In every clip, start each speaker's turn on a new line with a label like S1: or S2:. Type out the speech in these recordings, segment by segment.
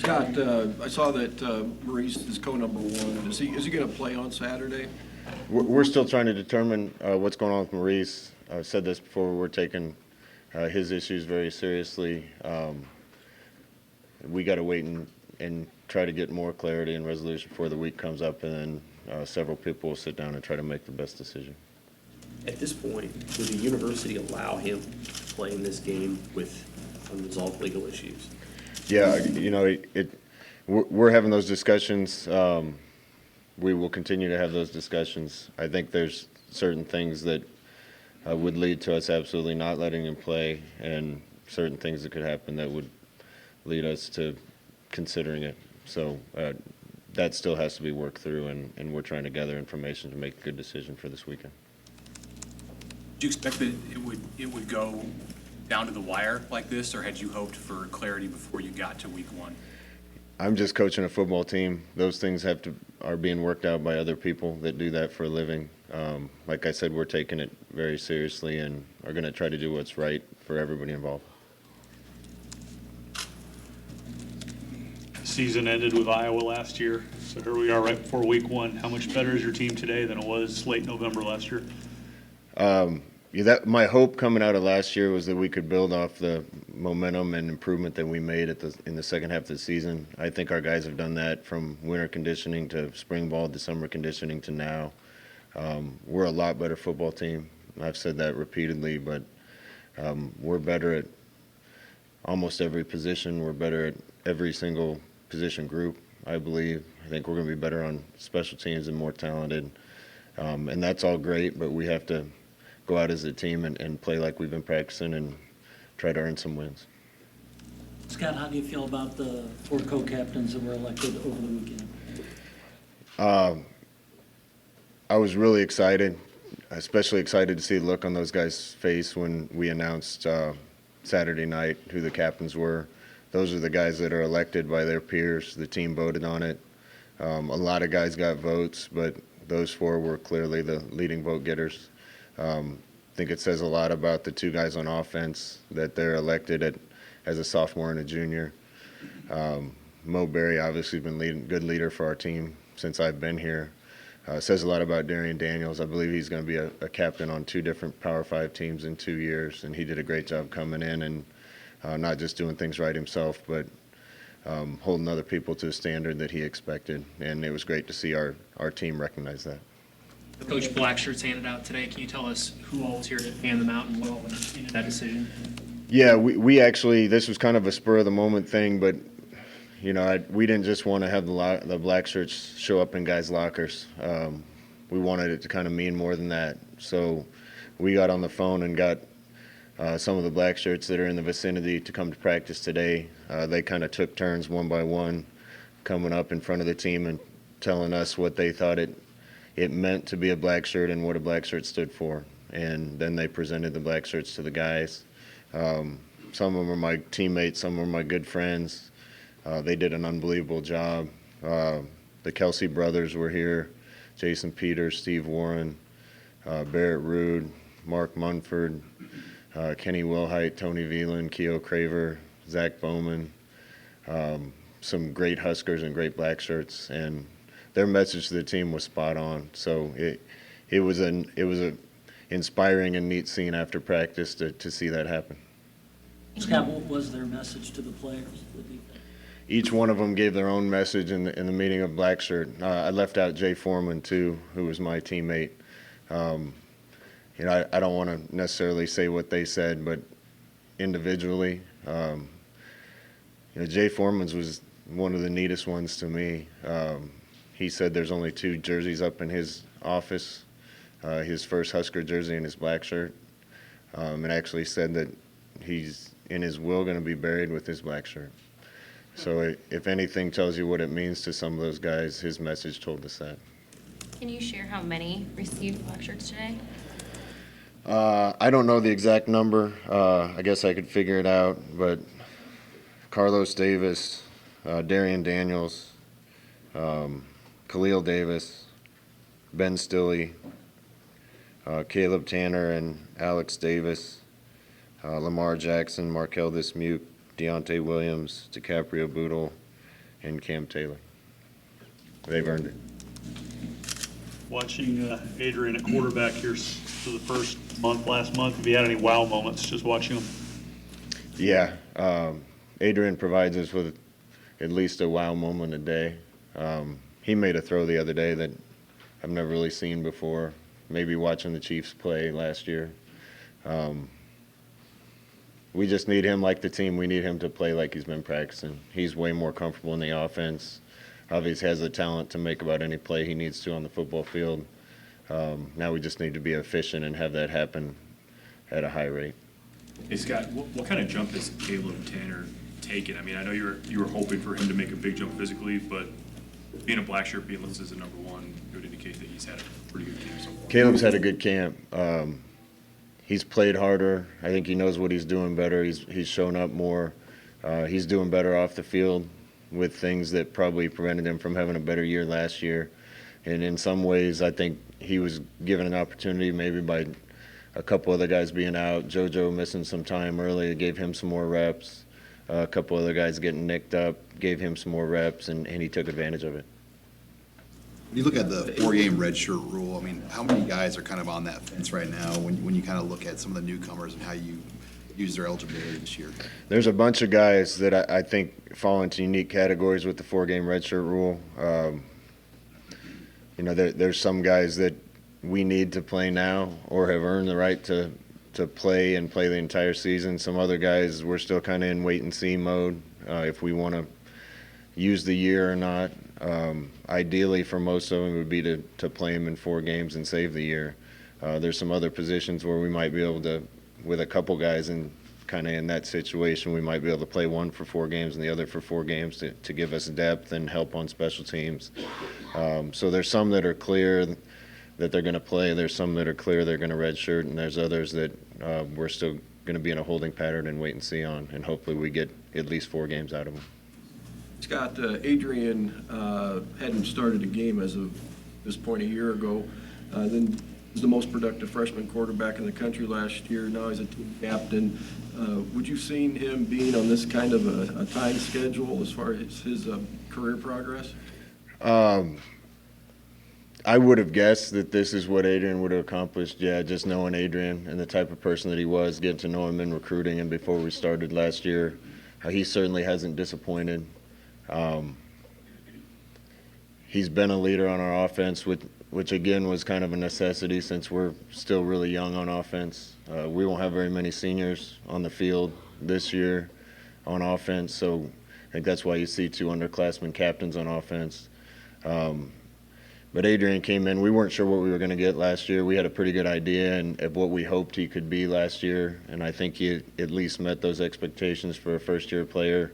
S1: Scott, I saw that Maurice is co-number one. Is he going to play on Saturday?
S2: We're still trying to determine what's going on with Maurice. I've said this before. We're taking his issues very seriously. We got to wait and try to get more clarity and resolution before the week comes up, and then several people will sit down and try to make the best decision.
S3: At this point, would the university allow him to play in this game with unresolved legal issues?
S2: Yeah, you know, we're having those discussions. We will continue to have those discussions. I think there's certain things that would lead to us absolutely not letting him play, and certain things that could happen that would lead us to considering it. So that still has to be worked through, and we're trying to gather information to make a good decision for this weekend.
S4: Did you expect that it would go down to the wire like this, or had you hoped for clarity before you got to week one?
S2: I'm just coaching a football team. Those things are being worked out by other people that do that for a living. Like I said, we're taking it very seriously and are going to try to do what's right for everybody involved.
S5: Season ended with Iowa last year, so here we are right before week one. How much better is your team today than it was late November last year?
S2: My hope coming out of last year was that we could build off the momentum and improvement that we made in the second half of the season. I think our guys have done that from winter conditioning to spring ball to summer conditioning to now. We're a lot better football team. I've said that repeatedly, but we're better at almost every position. We're better at every single position group, I believe. I think we're going to be better on special teams and more talented. And that's all great, but we have to go out as a team and play like we've been practicing and try to earn some wins.
S6: Scott, how do you feel about the 4 co-captains that were elected over the weekend?
S2: I was really excited, especially excited to see the look on those guys' face when we announced Saturday night who the captains were. Those are the guys that are elected by their peers. The team voted on it. A lot of guys got votes, but those 4 were clearly the leading vote getters. I think it says a lot about the 2 guys on offense that they're elected as a sophomore and a junior. Mo Berry obviously been good leader for our team since I've been here. Says a lot about Darian Daniels. I believe he's going to be a captain on 2 different Power 5 teams in 2 years, and he did a great job coming in and not just doing things right himself, but holding other people to a standard that he expected. And it was great to see our team recognize that.
S7: Coach Black shirts handed out today. Can you tell us who all was here to hand them out and what all went into that decision?
S2: Yeah, we actually, this was kind of a spur of the moment thing, but you know, we didn't just want to have the black shirts show up in guys' lockers. We wanted it to kind of mean more than that. So we got on the phone and got some of the black shirts that are in the vicinity to come to practice today. They kind of took turns one by one coming up in front of the team and telling us what they thought it meant to be a black shirt and what a black shirt stood for. And then they presented the black shirts to the guys. Some of them are my teammates, some are my good friends. They did an unbelievable job. The Kelsey brothers were here, Jason Peters, Steve Warren, Barrett Rude, Mark Munford, Kenny Wilhite, Tony Veland, Keo Craver, Zach Bowman, some great Huskers and great black shirts, and their message to the team was spot on. So it was a inspiring and neat scene after practice to see that happen.
S6: Scott, what was their message to the players?
S2: Each one of them gave their own message in the meeting of black shirt. I left out Jay Foreman too, who was my teammate. You know, I don't want to necessarily say what they said, but individually, you know, Jay Foreman's was one of the neatest ones to me. He said there's only 2 jerseys up in his office, his first Husker jersey and his black shirt, and actually said that he's in his will going to be buried with his black shirt. So if anything tells you what it means to some of those guys, his message told us that.
S8: Can you share how many received black shirts today?
S2: I don't know the exact number. I guess I could figure it out, but Carlos Davis, Darian Daniels, Khalil Davis, Ben Stilley, Caleb Tanner and Alex Davis, Lamar Jackson, Markel Dismuke, Deontay Williams, DiCaprio Boodle, and Cam Taylor. They've earned it.
S5: Watching Adrian at quarterback here for the first month, last month, have you had any wow moments just watching him?
S2: Yeah, Adrian provides us with at least a wow moment a day. He made a throw the other day that I've never really seen before, maybe watching the Chiefs play last year. We just need him, like the team, we need him to play like he's been practicing. He's way more comfortable in the offense. Obviously has the talent to make about any play he needs to on the football field. Now we just need to be efficient and have that happen at a high rate.
S9: Hey, Scott, what kind of jump has Caleb Tanner taken? I mean, I know you were hoping for him to make a big jump physically, but being a black shirt, being listed as a number one, it would indicate that he's had a pretty good camp so far.
S2: Caleb's had a good camp. He's played harder. I think he knows what he's doing better. He's shown up more. He's doing better off the field with things that probably prevented him from having a better year last year. And in some ways, I think he was given an opportunity maybe by a couple other guys being out. JoJo missing some time early gave him some more reps. A couple other guys getting nicked up gave him some more reps, and he took advantage of it.
S10: When you look at the four-game redshirt rule, I mean, how many guys are kind of on that fence right now when you kind of look at some of the newcomers and how you use their eligibility this year?
S2: There's a bunch of guys that I think fall into unique categories with the four-game redshirt rule. There's some guys that we need to play now or have earned the right to play and play the entire season. Some other guys, we're still kind of in wait-and-see mode if we want to use the year or not. Ideally, for most of them, it would be to play them in 4 games and save the year. There's some other positions where we might be able to, with a couple guys in that situation, we might be able to play one for 4 games and the other for 4 games to give us depth and help on special teams. So there's some that are clear that they're going to play. There's some that are clear they're going to redshirt, and there's others that we're still going to be in a holding pattern and wait and see on, and hopefully we get at least 4 games out of them.
S1: Scott, Adrian hadn't started a game as of this point a year ago. Then was the most productive freshman quarterback in the country last year. Now he's a team captain. Would you seen him being on this kind of a time schedule as far as his career progress?
S2: I would have guessed that this is what Adrian would have accomplished. Yeah, just knowing Adrian and the type of person that he was, getting to know him in recruiting and before we started last year, he certainly hasn't disappointed. He's been a leader on our offense, which again was kind of a necessity since we're still really young on offense. We won't have very many seniors on the field this year on offense, so I think that's why you see 2 underclassmen captains on offense. But Adrian came in. We weren't sure what we were going to get last year. We had a pretty good idea of what we hoped he could be last year, and I think he at least met those expectations for a first-year player.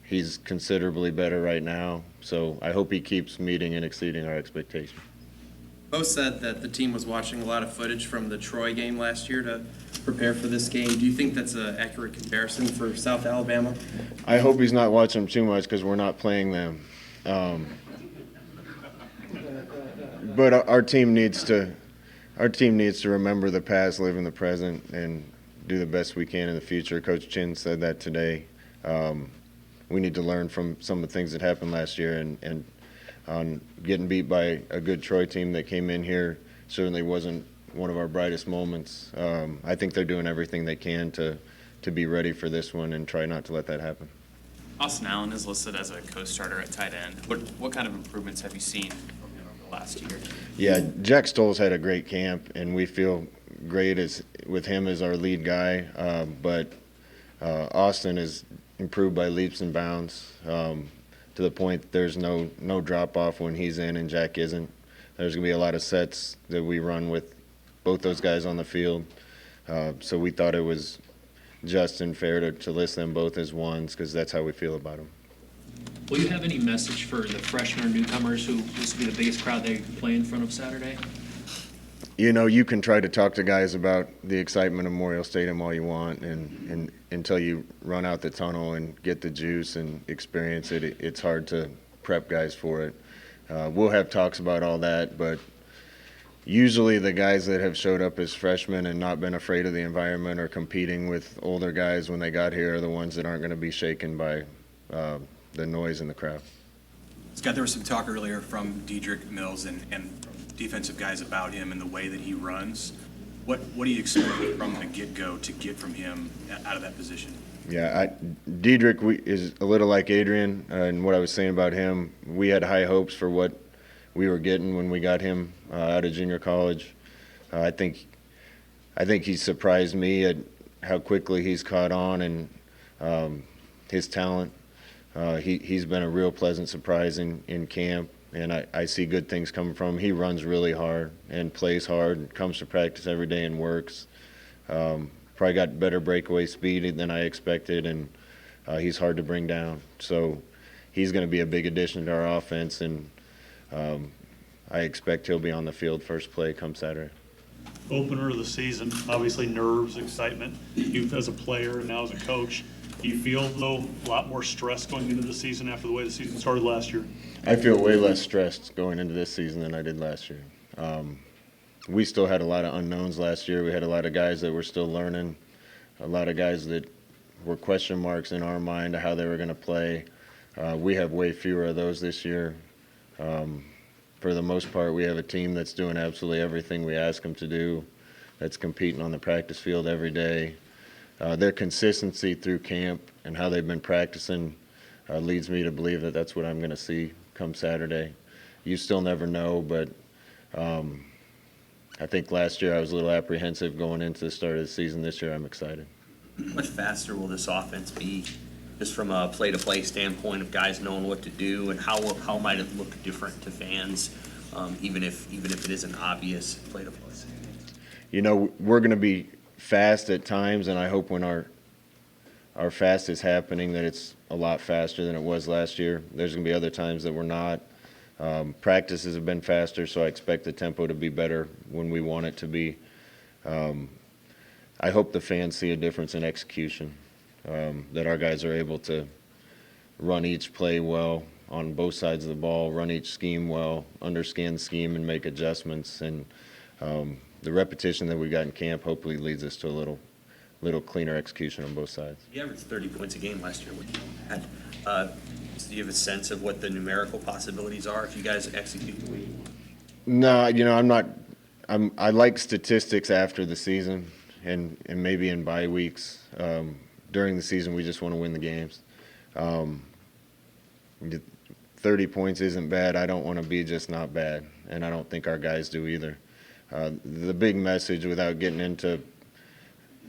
S2: He's considerably better right now, so I hope he keeps meeting and exceeding our expectations.
S11: Both said that the team was watching a lot of footage from the Troy game last year to prepare for this game. Do you think that's an accurate comparison for South Alabama?
S2: I hope he's not watching them too much because we're not playing them. But our team needs to remember the past, live in the present, and do the best we can in the future. Coach Chin said that today. We need to learn from some of the things that happened last year, and on getting beat by a good Troy team that came in here certainly wasn't one of our brightest moments. I think they're doing everything they can to be ready for this one and try not to let that happen.
S12: Austin Allen is listed as a co-starter at tight end. What kind of improvements have you seen from him over the last year?
S2: Yeah, Jack Stoll's had a great camp, and we feel great with him as our lead guy. But Austin is improved by leaps and bounds to the point there's no drop-off when he's in and Jack isn't. There's going to be a lot of sets that we run with both those guys on the field. So we thought it was just and fair to list them both as ones because that's how we feel about them.
S7: Will you have any message for the freshmen or newcomers who this will be the biggest crowd they play in front of Saturday?
S2: You can try to talk to guys about the excitement of Memorial Stadium all you want, and until you run out the tunnel and get the juice and experience it, it's hard to prep guys for it. We'll have talks about all that, but usually the guys that have showed up as freshmen and not been afraid of the environment or competing with older guys when they got here are the ones that aren't going to be shaken by the noise in the crowd.
S4: Scott, there was some talk earlier from Dedrick Mills and defensive guys about him and the way that he runs. What do you expect from the get-go to get from him out of that position?
S2: Yeah, Dedrick is a little like Adrian, and what I was saying about him, we had high hopes for what we were getting when we got him out of junior college. I think he surprised me at how quickly he's caught on and his talent. He's been a real pleasant surprise in camp, and I see good things coming from him. He runs really hard and plays hard and comes to practice every day and works. Probably got better breakaway speed than I expected, and he's hard to bring down. So he's going to be a big addition to our offense, and I expect he'll be on the field first play come Saturday.
S5: Opener of the season, obviously nerves, excitement, you as a player and now as a coach. Do you feel, though, a lot more stress going into the season after the way the season started last year?
S2: I feel way less stressed going into this season than I did last year. We still had a lot of unknowns last year. We had a lot of guys that were still learning, a lot of guys that were question marks in our mind of how they were going to play. We have way fewer of those this year. For the most part, we have a team that's doing absolutely everything we ask them to do, that's competing on the practice field every day. Their consistency through camp and how they've been practicing leads me to believe that that's what I'm going to see come Saturday. You still never know, but I think last year I was a little apprehensive going into the start of the season. This year I'm excited.
S3: How much faster will this offense be, just from a play-to-play standpoint of guys knowing what to do, and how might it look different to fans, even if it isn't obvious play-to-play?
S2: You know, we're going to be fast at times, and I hope when our fast is happening that it's a lot faster than it was last year. There's going to be other times that we're not. Practices have been faster, so I expect the tempo to be better when we want it to be. I hope the fans see a difference in execution, that our guys are able to run each play well on both sides of the ball, run each scheme well, understand the scheme and make adjustments. And the repetition that we got in camp hopefully leads us to a little cleaner execution on both sides.
S3: You averaged 30 points a game last year, which you had. Do you have a sense of what the numerical possibilities are if you guys execute the way you want?
S2: No, you know, I like statistics after the season and maybe in bye weeks. During the season, we just want to win the games. 30 points isn't bad. I don't want to be just not bad, and I don't think our guys do either. The big message, without getting into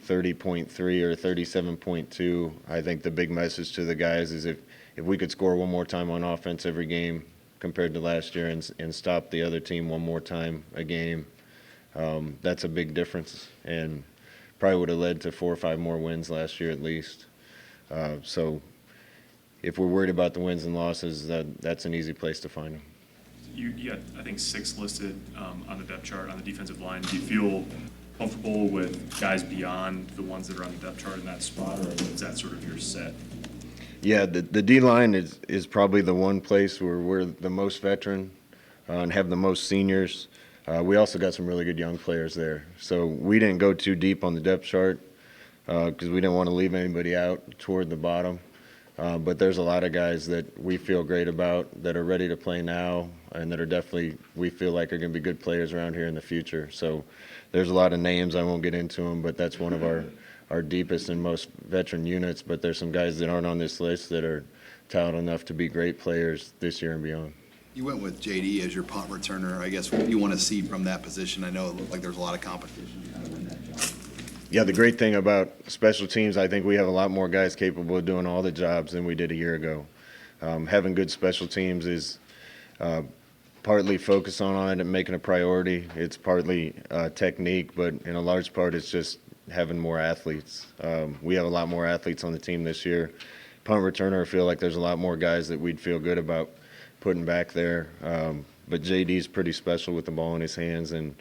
S2: 30.3 or 37.2, I think the big message to the guys is if we could score one more time on offense every game compared to last year and stop the other team one more time a game, that's a big difference, and probably would have led to 4 or 5 more wins last year at least. So if we're worried about the wins and losses, that's an easy place to find them.
S9: You got, I think, 6 listed on the depth chart on the defensive line. Do you feel comfortable with guys beyond the ones that are on the depth chart in that spot, or is that sort of your set?
S2: Yeah, the D-line is probably the one place where we're the most veteran and have the most seniors. We also got some really good young players there. So we didn't go too deep on the depth chart because we didn't want to leave anybody out toward the bottom. But there's a lot of guys that we feel great about that are ready to play now and that are definitely, we feel like, are going to be good players around here in the future. So there's a lot of names. I won't get into them, but that's one of our deepest and most veteran units. But there's some guys that aren't on this list that are talented enough to be great players this year and beyond.
S10: You went with JD as your punt returner. I guess what do you want to see from that position? I know it looked like there's a lot of competition to kind of win that job.
S2: Yeah, the great thing about special teams, I think we have a lot more guys capable of doing all the jobs than we did a year ago. Having good special teams is partly focus on it and making a priority. It's partly technique, but in a large part it's just having more athletes. We have a lot more athletes on the team this year. Punt returner, I feel like there's a lot more guys that we'd feel good about putting back there. But JD's pretty special with the ball in his hands, and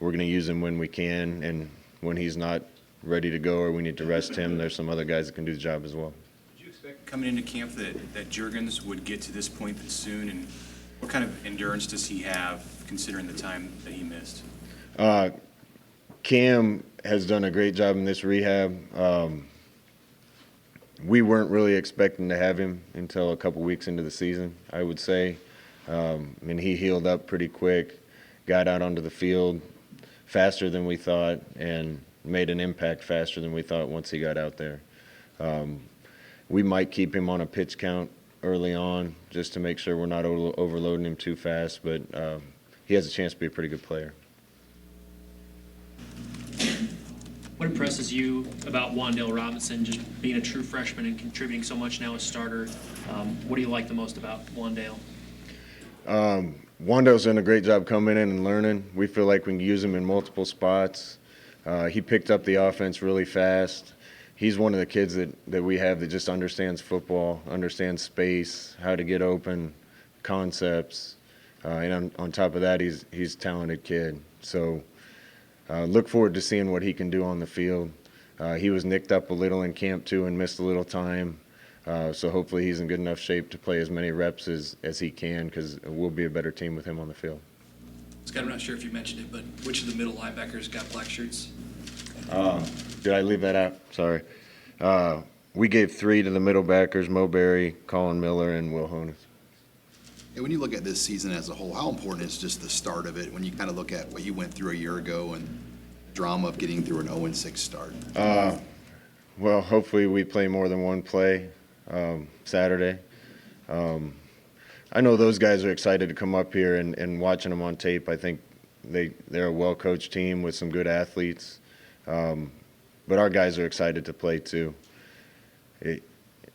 S2: we're going to use him when we can. And when he's not ready to go or we need to rest him, there's some other guys that can do the job as well.
S4: Did you expect coming into camp that Juergens would get to this point this soon? And what kind of endurance does he have considering the time that he missed?
S2: Cam has done a great job in this rehab. We weren't really expecting to have him until a couple weeks into the season, I would say. And he healed up pretty quick, got out onto the field faster than we thought, and made an impact faster than we thought once he got out there. We might keep him on a pitch count early on just to make sure we're not overloading him too fast, but he has a chance to be a pretty good player.
S7: What impresses you about Wandale Robinson, just being a true freshman and contributing so much now as starter? What do you like the most about Wandale?
S2: Wandale's done a great job coming in and learning. We feel like we can use him in multiple spots. He picked up the offense really fast. He's one of the kids that we have that just understands football, understands space, how to get open, concepts. And on top of that, he's a talented kid. So look forward to seeing what he can do on the field. He was nicked up a little in camp too and missed a little time. So hopefully he's in good enough shape to play as many reps as he can, because we'll be a better team with him on the field.
S13: Scott, I'm not sure if you mentioned it, but which of the middle linebackers got black shirts?
S2: Did I leave that out? Sorry. We gave 3 to the middle backers: Mo Berry, Colin Miller, and Will Honas.
S10: And when you look at this season as a whole, how important is just the start of it when you kind of look at what you went through a year ago and the drama of getting through an 0-6 start?
S2: Well, hopefully we play more than one play Saturday. I know those guys are excited to come up here, and watching them on tape, I think they're a well-coached team with some good athletes. But our guys are excited to play too.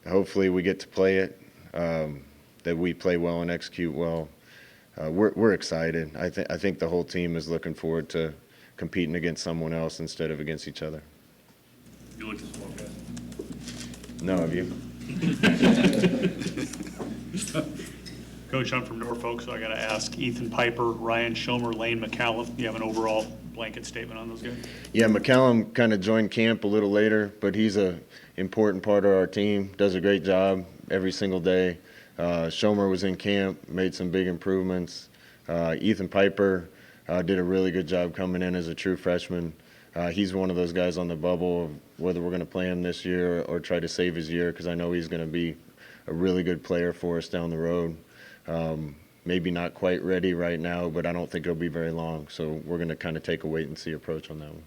S2: Hopefully we get to play it, that we play well and execute well. We're excited. I think the whole team is looking forward to competing against someone else instead of against each other.
S5: You look as well, guys.
S2: No, have you?
S5: Coach, I'm from Norfolk, so I got to ask Ethan Piper, Ryan Schomer, Lane McCallum. Do you have an overall blanket statement on those guys?
S2: Yeah, McCallum kind of joined camp a little later, but he's an important part of our team, does a great job every single day. Schomer was in camp, made some big improvements. Ethan Piper did a really good job coming in as a true freshman. He's one of those guys on the bubble of whether we're going to play him this year or try to save his year, because I know he's going to be a really good player for us down the road. Maybe not quite ready right now, but I don't think it'll be very long. So we're going to kind of take a wait-and-see approach on that one.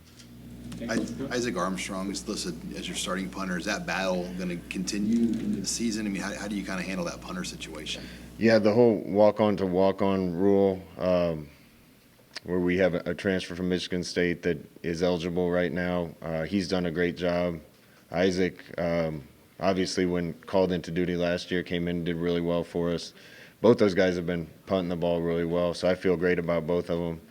S10: Isaac Armstrong is listed as your starting punter. Is that battle going to continue into the season? I mean, how do you kind of handle that punter situation?
S2: Yeah, the whole walk-on to walk-on rule, where we have a transfer from Michigan State that is eligible right now. He's done a great job. Isaac, obviously, when called into duty last year, came in and did really well for us. Both those guys have been punting the ball really well, so I feel great about both of them.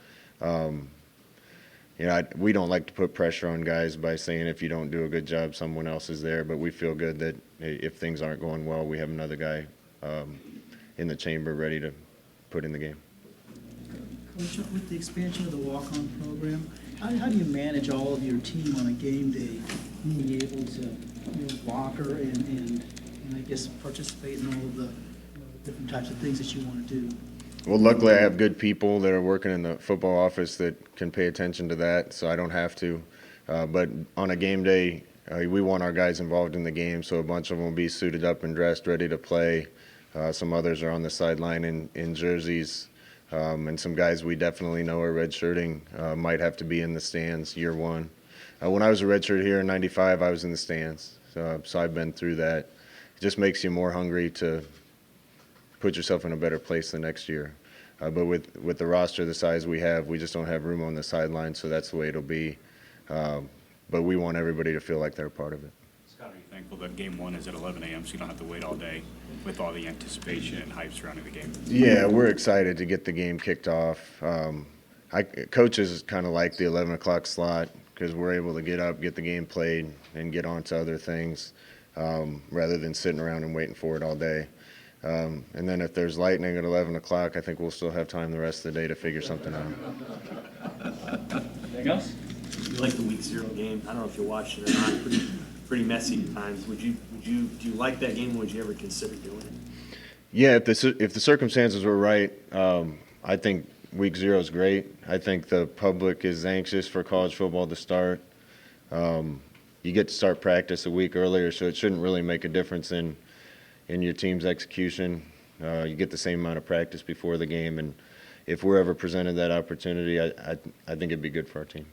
S2: We don't like to put pressure on guys by saying if you don't do a good job, someone else is there, but we feel good that if things aren't going well, we have another guy in the chamber ready to put in the game.
S14: Coach, with the expansion of the walk-on program, how do you manage all of your team on a game day, being able to blocker and I guess participate in all of the different types of things that you want to do?
S2: Well, luckily I have good people that are working in the football office that can pay attention to that, so I don't have to. But on a game day, we want our guys involved in the game, so a bunch of them will be suited up and dressed, ready to play. Some others are on the sideline in jerseys. And some guys we definitely know are redshirting, might have to be in the stands year one. When I was a redshirt here in '95, I was in the stands, so I've been through that. It just makes you more hungry to put yourself in a better place the next year. But with the roster the size we have, we just don't have room on the sideline, so that's the way it'll be. But we want everybody to feel like they're a part of it.
S9: Scott, are you thankful that game one is at 11 a.m. so you don't have to wait all day with all the anticipation and hype surrounding the game?
S2: Yeah, we're excited to get the game kicked off. Coaches kind of like the 11 o'clock slot because we're able to get up, get the game played, and get on to other things rather than sitting around and waiting for it all day. And then if there's lightning at 11 o'clock, I think we'll still have time the rest of the day to figure something out.
S6: Anything else?
S3: You like the week 0 game? I don't know if you watched it or not. Pretty messy at times. Do you like that game? Would you ever consider doing it?
S2: Yeah, if the circumstances were right, I think week 0 is great. I think the public is anxious for college football to start. you get to start practice a week earlier, so it shouldn't really make a difference in your team's execution. You get the same amount of practice before the game, and if we're ever presented that opportunity, I think it'd be good for our team.